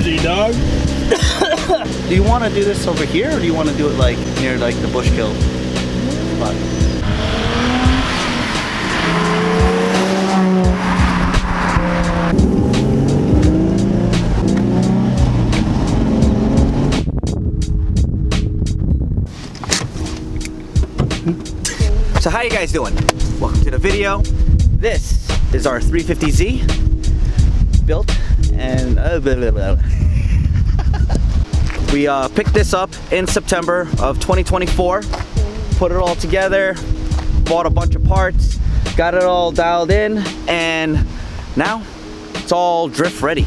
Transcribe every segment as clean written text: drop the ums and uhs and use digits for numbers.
Jersey, dog. Do you want to do this over here, or do you want to do it like near like the Bushkill spot? So how you guys doing? Welcome to the video. This is our 350Z built, and we picked this up in September of 2024, put it all together, bought a bunch of parts, got it all dialed in, and now it's all drift ready.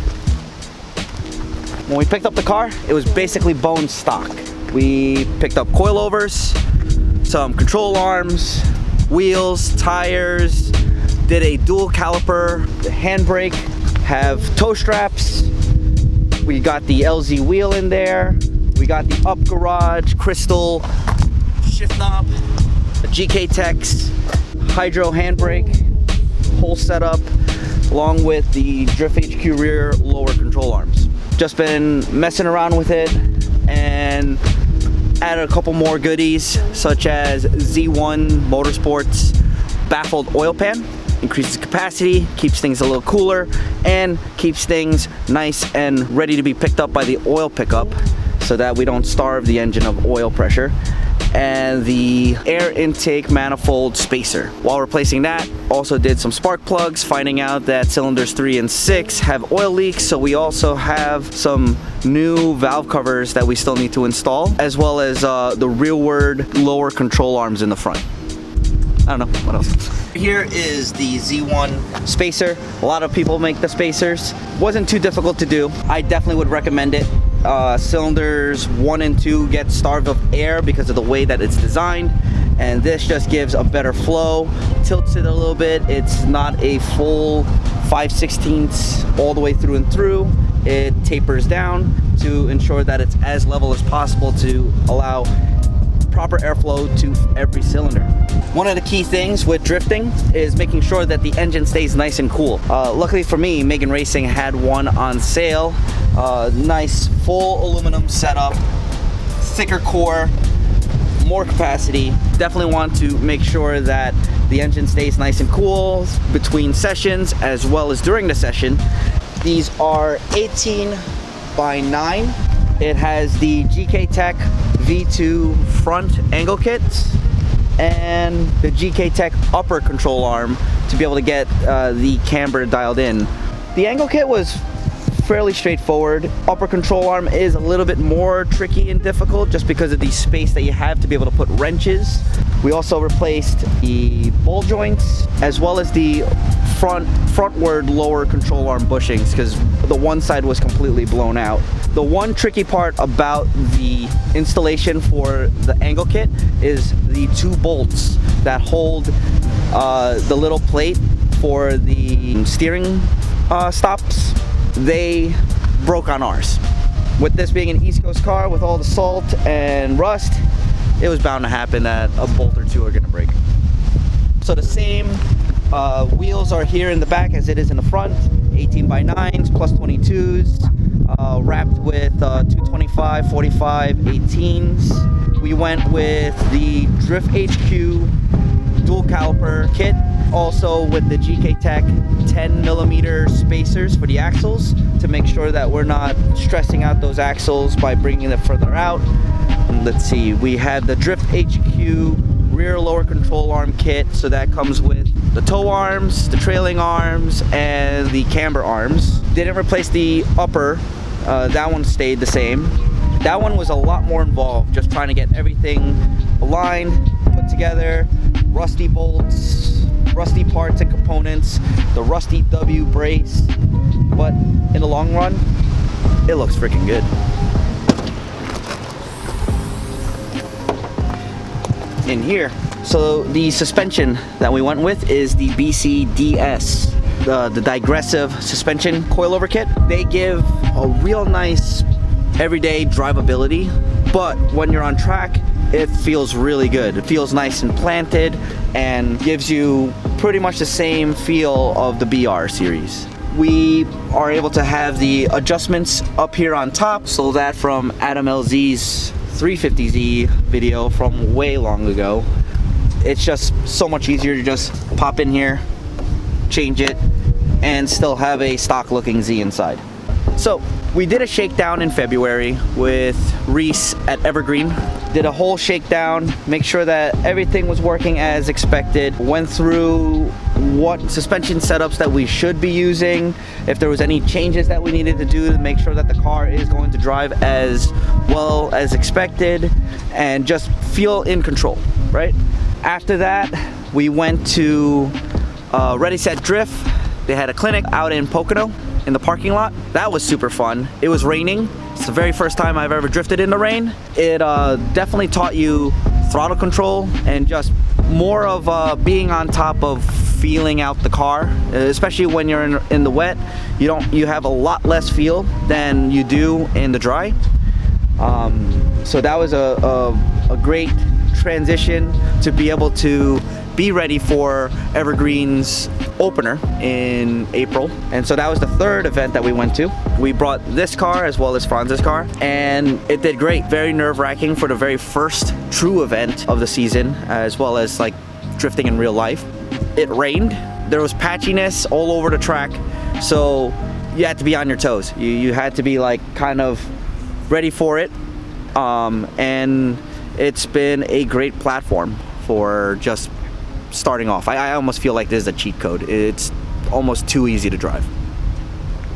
When we picked up the car, it was basically bone stock. We picked up coilovers, some control arms, wheels, tires, did a dual caliper, the handbrake, have toe straps. We got the LZ wheel in there. We got the UpGarage Crystal shift knob, a GKTech hydro handbrake, whole setup, along with the Diff HQ rear lower control arms. Just been messing around with it and added a couple more goodies, such as Z1 Motorsports Baffled Oil Pan. Increases capacity, keeps things a little cooler, and keeps things nice and ready to be picked up by the oil pickup so that we don't starve the engine of oil pressure. And the air intake manifold spacer. While replacing that, also did some spark plugs, finding out that cylinders 3 and 6 have oil leaks, so we also have some new valve covers that we still need to install, as well as the rearward lower control arms in the front. I don't know, what else? Here is the Z1 spacer. A lot of people make the spacers. Wasn't too difficult to do. I definitely would recommend it. Cylinders 1 and 2 get starved of air because of the way that it's designed, and this just gives a better flow, tilts it a little bit. It's not a full 5/16 all the way through and through. It tapers down to ensure that it's as level as possible to allow proper airflow to every cylinder. One of the key things with drifting is making sure that the engine stays nice and cool. Luckily for me, Megan Racing had one on sale. Nice full aluminum setup, thicker core, more capacity. Definitely want to make sure that the engine stays nice and cool between sessions as well as during the session. These are 18 by 9. It has the GKTech V2 front angle kits and the GKTech upper control arm to be able to get the camber dialed in. The angle kit was fairly straightforward. Upper control arm is a little bit more tricky and difficult just because of the space that you have to be able to put wrenches. We also replaced the ball joints as well as the frontward lower control arm bushings because the one side was completely blown out. The one tricky part about the installation for the angle kit is the 2 bolts that hold the little plate for the steering stops. They broke on ours. With this being an East Coast car with all the salt and rust, it was bound to happen that a bolt or 2 are gonna break. So the same wheels are here in the back as it is in the front, 18 by 9s plus 22s, wrapped with 225, 45, 18s. We went with the Diff HQ dual caliper kit, also with the GKTech 10mm spacers for the axles to make sure that we're not stressing out those axles by bringing them further out. Let's see, we had the Diff HQ rear lower control arm kit, so that comes with the toe arms, the trailing arms, and the camber arms. Didn't replace the upper, that one stayed the same. That one was a lot more involved, just trying to get everything aligned, put together, rusty bolts, rusty parts and components, the rusty W brace, but in the long run, it looks freaking good. In here, so the suspension that we went with is the BCDS, the digressive suspension coilover kit. They give a real nice everyday drivability, but when you're on track, it feels really good. It feels nice and planted and gives you pretty much the same feel of the BR series. we are able to have the adjustments up here on top, so that from Adam LZ's 350Z video from way long ago, it's just so much easier to just pop in here, change it, and still have a stock looking Z inside. So we did a shakedown in February with Reese at Evergreen. Did a whole shakedown, make sure that everything was working as expected. Went through what suspension setups that we should be using, if there was any changes that we needed to do to make sure that the car is going to drive as well as expected and just feel in control, right? After that, we went to Ready Set Drift. They had a clinic out in Pocono in the parking lot. That was super fun. It was raining. It's the very first time I've ever drifted in the rain. It definitely taught you throttle control and just more of being on top of feeling out the car, especially when you're in the wet. You have a lot less feel than you do in the dry. So that was a great transition to be able to be ready for Evergreen's opener in April. And so that was the third event that we went to. We brought this car as well as Franz's car, and it did great. Very nerve-wracking for the very first true event of the season, as well as like drifting in real life. It rained. There was patchiness all over the track, so you had to be on your toes. You had to be like kind of ready for it. And it's been a great platform for just starting off. I almost feel like this is a cheat code. It's almost too easy to drive.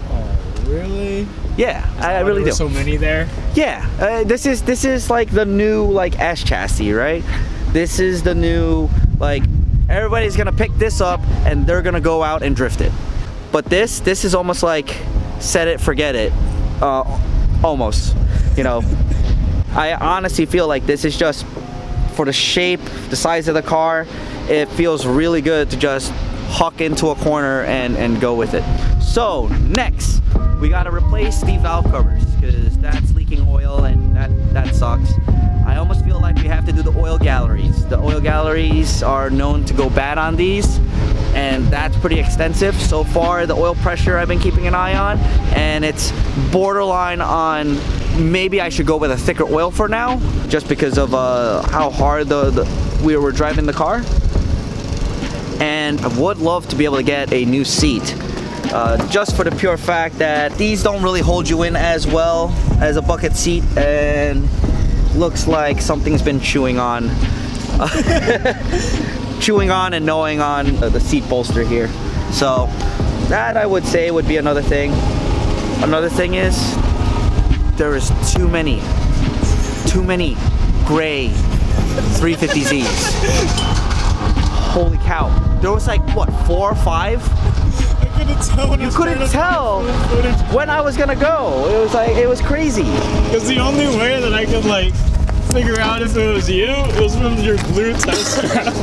Oh, really? Yeah, I really do. So many there? Yeah, this is like the new like S chassis, right? This is the new, like, everybody's gonna pick this up and they're gonna go out and drift it. But this is almost like set it, forget it, almost, you know. I honestly feel like this is just for the shape, the size of the car. It feels really good to just huck into a corner and go with it. So next, we gotta replace the valve covers because that's leaking oil and that sucks. I almost feel like we have to do the oil galleries. The oil galleries are known to go bad on these, and that's pretty extensive. So far, the oil pressure I've been keeping an eye on, and it's borderline on maybe I should go with a thicker oil for now, just because of how hard we were driving the car. And I would love to be able to get a new seat, just for the pure fact that these don't really hold you in as well as a bucket seat, and looks like something's been chewing on and gnawing on the seat bolster here. So that, I would say, would be another thing. Another thing is there is too many gray 350Zs. Holy cow. There was like, what, 4 or 5? I couldn't tell. You couldn't tell when I was gonna go. It was like, it was crazy. Because the only way that I could like figure out if it was you, it was from your blue toe strap.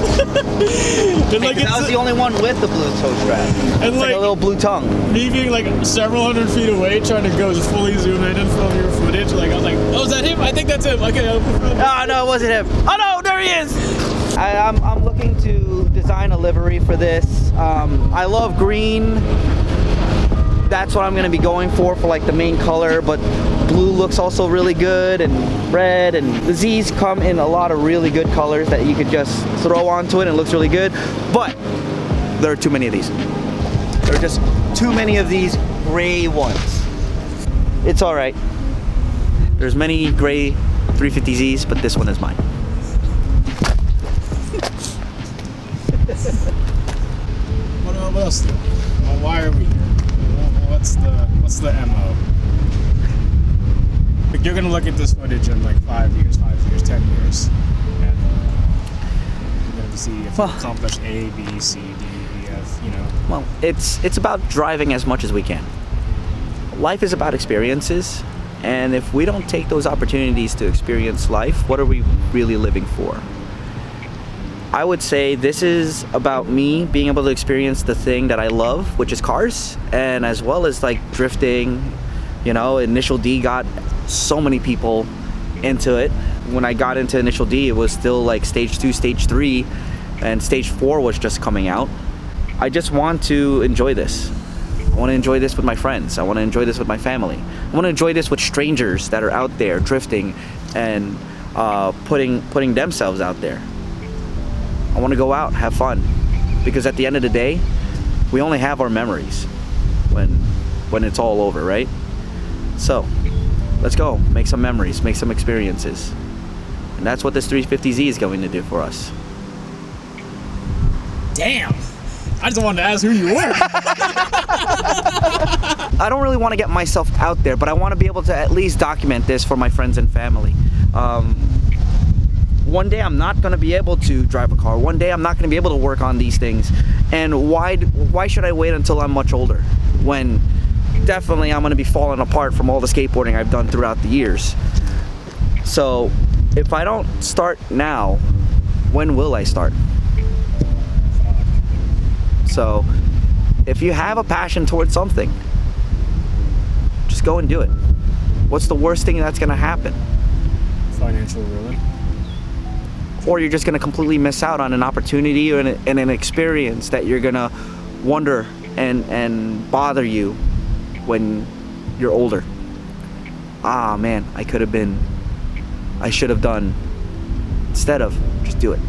And like, I was the only one with the blue toe strap. And like a little blue tongue. Me being like several hundred feet away, trying to go just fully zoom in and film your footage. Like I was like, oh, is that him? I think that's him. Okay. Oh no, it wasn't him. Oh no, there he is. I'm looking to design a livery for this. I love green. That's what I'm gonna be going for like the main color, but blue looks also really good, and red, and the Z's come in a lot of really good colors that you could just throw onto it and it looks really good. But there are too many of these. There are just too many of these gray ones. It's all right. There's many gray 350Zs, but this one is mine. What else? Well, why are we here? What's the MO? Like, you're gonna look at this footage in like 5 years, 10 years, and you're gonna see if you accomplish A, B, C, D, E, F. You know. Well, it's about driving as much as we can. Life is about experiences, and if we don't take those opportunities to experience life, what are we really living for? I would say this is about me being able to experience the thing that I love, which is cars, and as well as like drifting. You know, Initial D got so many people into it. When I got into Initial D, it was still like stage 2, stage 3, and stage 4 was just coming out. I just want to enjoy this. I want to enjoy this with my friends. I want to enjoy this with my family. I want to enjoy this with strangers that are out there drifting and putting themselves out there. I want to go out, have fun, because at the end of the day, we only have our memories when it's all over, right? So let's go, make some memories, make some experiences, and that's what this 350Z is going to do for us. Damn! I just wanted to ask who you were. I don't really want to get myself out there, but I want to be able to at least document this for my friends and family. One day I'm not going to be able to drive a car. One day I'm not going to be able to work on these things. And why should I wait until I'm much older, when definitely I'm going to be falling apart from all the skateboarding I've done throughout the years? So if I don't start now, when will I start? So if you have a passion towards something, just go and do it. What's the worst thing that's going to happen? Financial ruin. Or you're just going to completely miss out on an opportunity and an experience that you're going to wonder and bother you when you're older. Ah man, I should have done. Instead of, just do it.